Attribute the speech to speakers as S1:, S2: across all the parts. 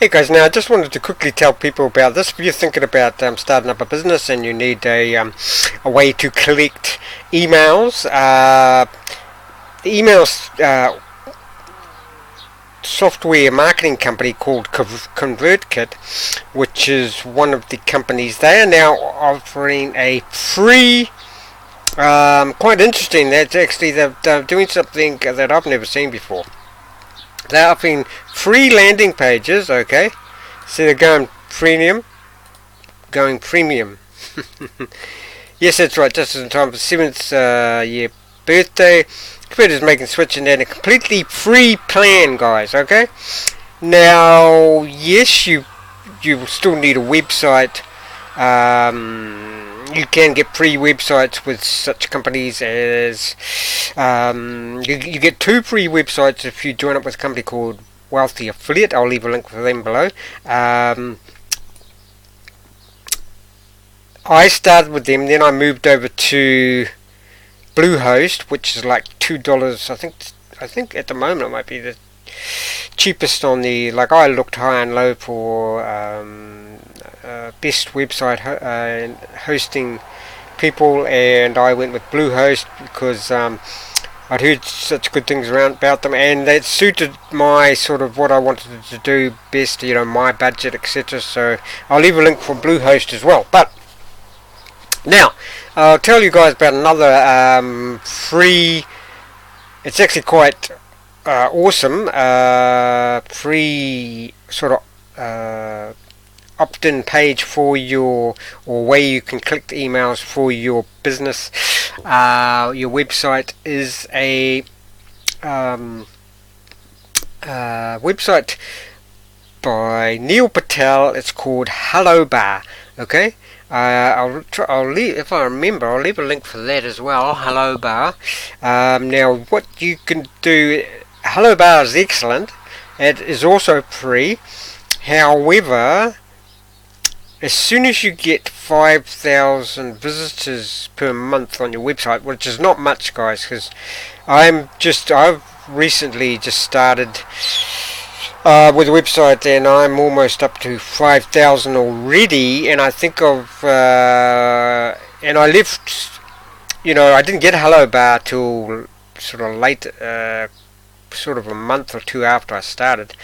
S1: Hey guys, now I just wanted to quickly tell people about this. If you're thinking about starting up a business and you need a way to collect emails, the emails software marketing company called ConvertKit, which is one of the companies, they are now offering a free, quite interesting, that's actually, they're doing something that I've never seen before. They're offering free landing pages, okay? So they're going premium. Yes, that's right, just in time for 7th year birthday. Computers making switching down a completely free plan, guys, okay? Now, yes, you still need a website. You can get free websites with such companies as you get 2 free websites if you join up with a company called Wealthy Affiliate. I'll leave a link for them below. I started with them, then I moved over to Bluehost, which is like $2. I think at the moment it might be the cheapest on the, like, I looked high and low for best website hosting people, and I went with Bluehost because I'd heard such good things about them, and that suited my sort of what I wanted to do best, you know, my budget, etc. So I'll leave a link for Bluehost as well. But now I'll tell you guys about another free, it's actually quite awesome, free sort of opt-in page for your, or way you can collect emails for your business. Your website is a website by Neil Patel. It's called Hello Bar. Okay, I'll leave, if I remember, I'll leave a link for that as well. Hello Bar. Now, what you can do, Hello Bar is excellent. It is also free. However, as soon as you get 5,000 visitors per month on your website, which is not much, guys, because I've recently just started with a website, and I'm almost up to 5,000 already, and I think of, and I left, you know, I didn't get Hello Bar till sort of late, sort of a month or two after I started.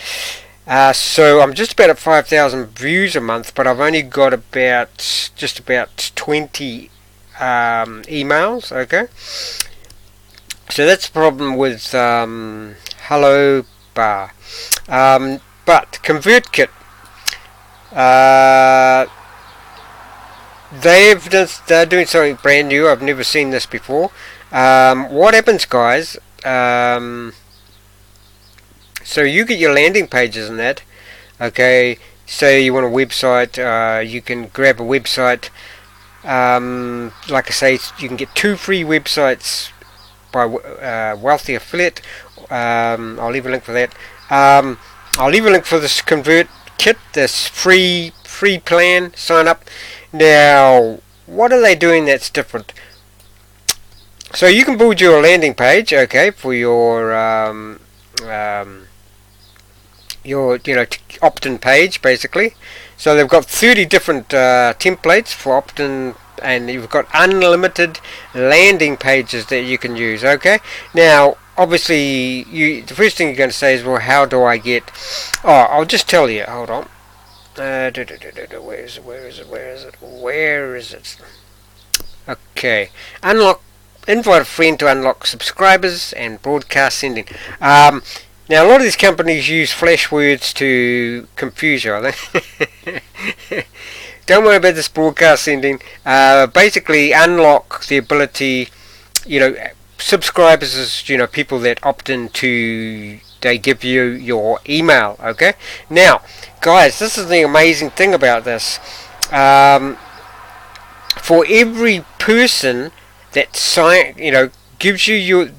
S1: So I'm just about at 5,000 views a month, but I've only got just about 20 emails. Okay, so that's the problem with Hello Bar. But ConvertKit, they're doing something brand new. I've never seen this before. What happens, guys? So you get your landing pages and that, okay, say you want a website, you can grab a website, like I say, you can get 2 free websites by Wealthy Affiliate. I'll leave a link for that. I'll leave a link for this ConvertKit, this free plan, sign up. Now, what are they doing that's different? So you can build your landing page, okay, for your opt-in page, basically. So they've got 30 different templates for opt-in, and you've got unlimited landing pages that you can use. Okay, now obviously the first thing you're going to say is, well, how do I get, I'll just tell you, hold on, where is it? Okay, invite a friend to unlock subscribers and broadcast sending. Now, a lot of these companies use flash words to confuse you, I think. Don't worry about this broadcast sending. Basically, unlock the ability, subscribers is, people that opt into, they give you your email, okay? Now, guys, this is the amazing thing about this. For every person that gives you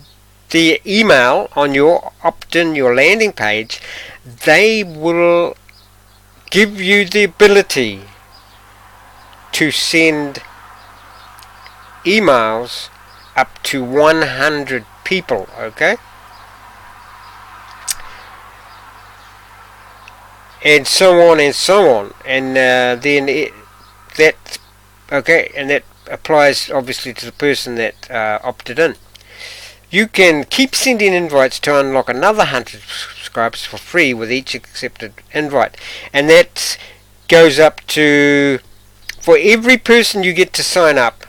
S1: the email on your opt-in, your landing page, they will give you the ability to send emails up to 100 people, okay? and so on and so on, and then that okay, and that applies obviously to the person that opted in. You can keep sending invites to unlock another 100 subscribers for free with each accepted invite, and that goes up to, for every person you get to sign up,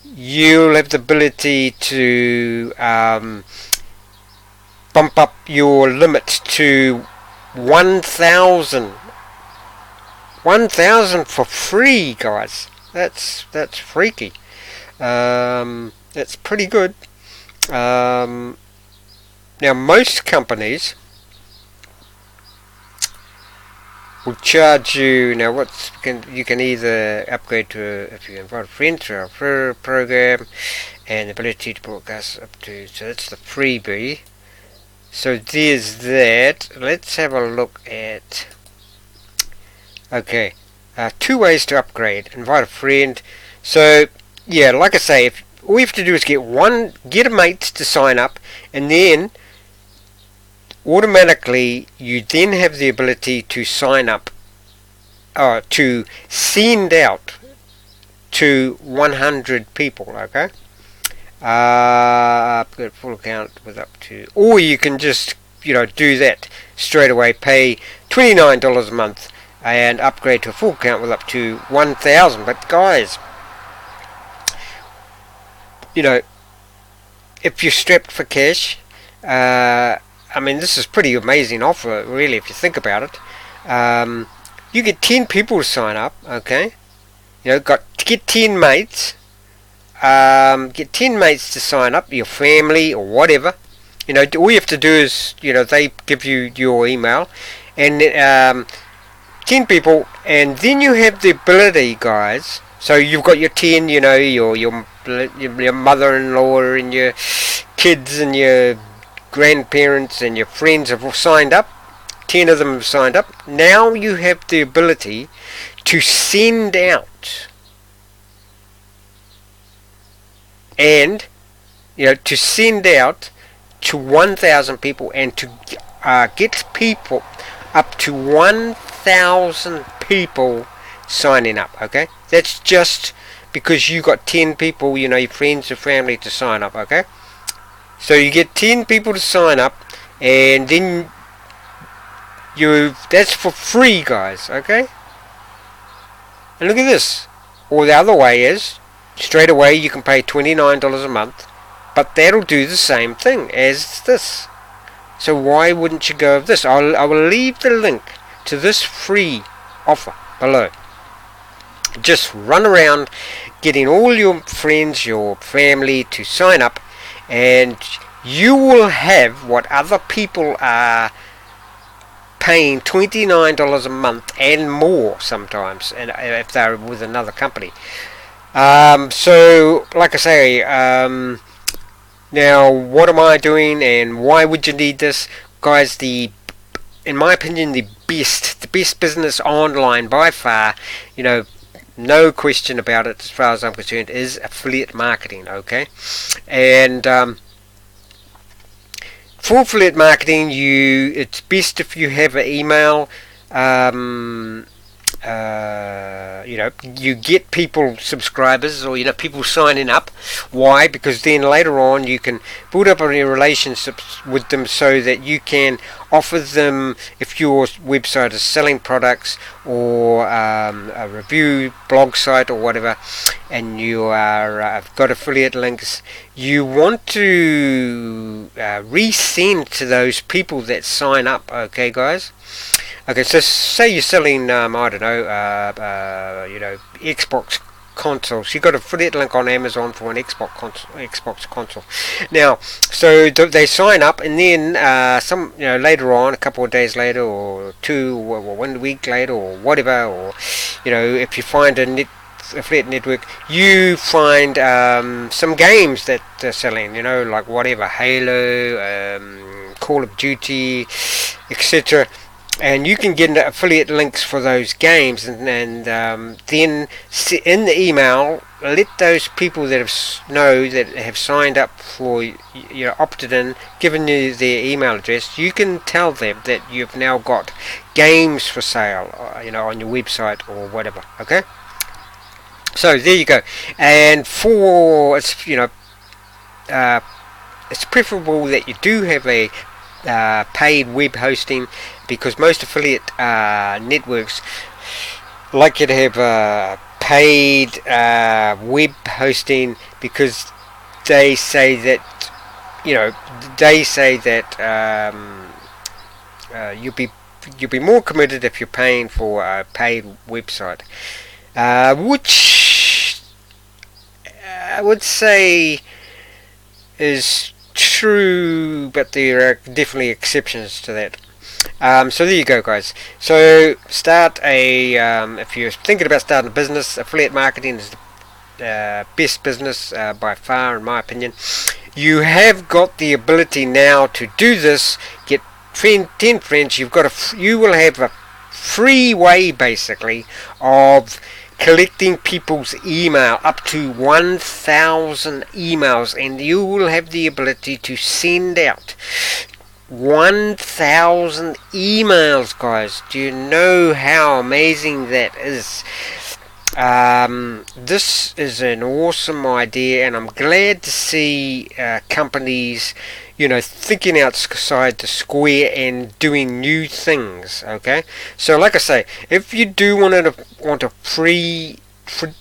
S1: you'll have the ability to bump up your limit to 1,000. 1,000 for free, guys. That's freaky. That's pretty good. Now most companies will charge you. Now you can either upgrade to, if you invite a friend, to a referral program, and the ability to broadcast up to, so that's the freebie. So there's that. Let's have a look at, okay, 2 ways to upgrade. Invite a friend. So yeah, like I say, if all you have to do is get a mate to sign up, and then automatically you then have the ability to sign up, to send out to 100 people. Okay, full account with up to, or you can just do that straight away. Pay $29 a month and upgrade to a full account with up to 1,000. But guys, if you're strapped for cash, I mean, this is pretty amazing offer, really, if you think about it. You get 10 people to sign up, okay? Get 10 mates. Get 10 mates to sign up, your family or whatever. All you have to do is, they give you your email, and 10 people, and then you have the ability, guys. So you've got your 10, your mother-in-law and your kids and your grandparents and your friends have all signed up. 10 of them have signed up. Now you have the ability to send out, and to send out to 1,000 people, and to get people up to 1,000 people signing up. Okay, that's just because you got 10 people, your friends or family, to sign up. Okay, so you get 10 people to sign up, and then that's for free, guys. Okay, and look at this. Or the other way is, straight away you can pay $29 a month, but that'll do the same thing as this. So why wouldn't you go with this? I will leave the link to this free offer below. Just run around getting all your friends, your family to sign up, and you will have what other people are paying $29 a month and more sometimes, and if they're with another company. So like I say, now what am I doing, and why would you need this, guys? In my opinion, the best business online by far, no question about it as far as I'm concerned, is affiliate marketing. Okay, and for affiliate marketing, it's best if you have an email. You get people, subscribers, or people signing up. Why? Because then later on you can build up any relationships with them, so that you can offer them, if your website is selling products or a review blog site or whatever, and you are got affiliate links, you want to resend to those people that sign up. Okay, guys. Okay, so say you're selling, I don't know, Xbox consoles. You got an affiliate link on Amazon for an Xbox console. Now, so they sign up, and then later on, a couple of days later, or 1 week later, or whatever, or if you find a affiliate network, you find some games that they're selling. Like whatever, Halo, Call of Duty, etc. And you can get affiliate links for those games, and then in the email let those people that know that have signed up for, opted in, given you their email address, you can tell them that you've now got games for sale, on your website or whatever. Okay, so there you go. And for it's preferable that you do have a paid web hosting, because most affiliate networks like you to have paid web hosting, because they say that you'll be more committed if you're paying for a paid website, which I would say is true, but there are definitely exceptions to that. So there you go, guys. So start if you're thinking about starting a business, affiliate marketing is the best business by far, in my opinion. You have got the ability now to do this. Get 10 friends. You will have a free way, basically, of collecting people's email, up to 1,000 emails, and you will have the ability to send out 1,000 emails, guys. Do you know how amazing that is? This is an awesome idea, and I'm glad to see companies, thinking outside the square and doing new things. Okay, so like I say, if you do want a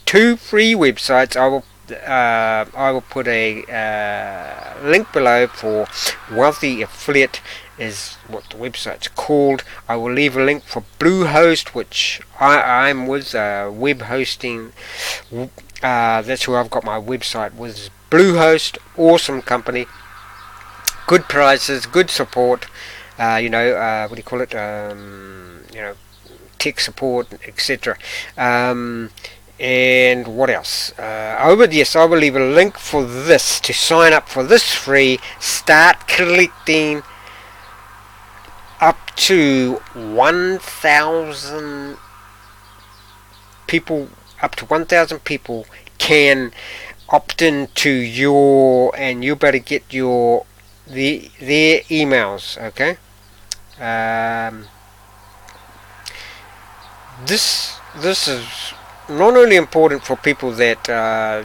S1: two free websites, I will put a link below for Wealthy Affiliate, is what the website's called. I will leave a link for Bluehost, which I'm with, web hosting. That's where I've got my website with Bluehost. Awesome company, good prices, good support. What do you call it? Tech support, etc. And what else? I will leave a link for this to sign up for this free. Start collecting up to 1,000 people. Up to 1,000 people can opt into and you better get their emails. Okay. This is not only important for people that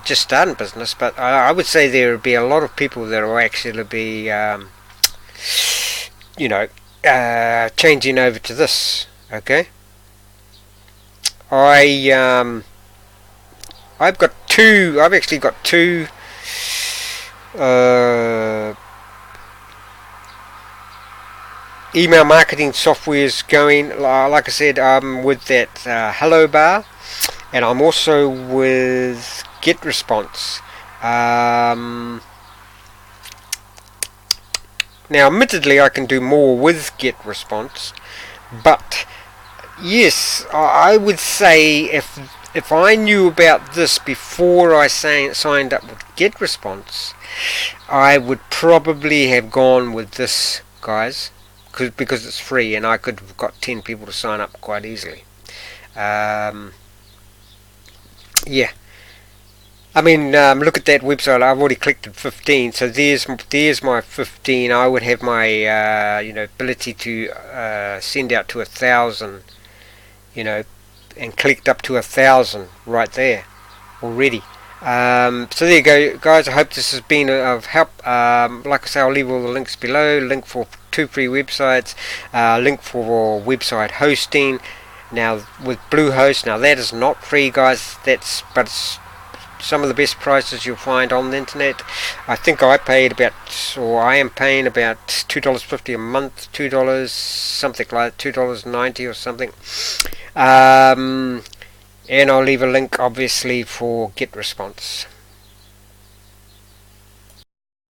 S1: just starting business, but I would say there will be a lot of people that will actually be, changing over to this. Okay. I've actually got two email marketing softwares going. Like I said, I'm with that Hello Bar, and I'm also with GetResponse. Now, admittedly, I can do more with GetResponse, but yes, I would say if I knew about this before I signed up with GetResponse, I would probably have gone with this, guys, because it's free, and I could have got 10 people to sign up quite easily. Yeah. I mean, look at that website. I've already collected 15, so there's my 15. I would have my ability to send out to 1,000, and collect up to 1,000 right there already. So there you go, guys. I hope this has been of help. Like I say, I'll leave all the links below. Link for 2 free websites. Link for website hosting. Now with Bluehost. Now that is not free, guys. But it's some of the best prices you'll find on the internet. I think I am paying about $2.50 a month, $2 something like $2.90 or something. And I'll leave a link obviously for GetResponse.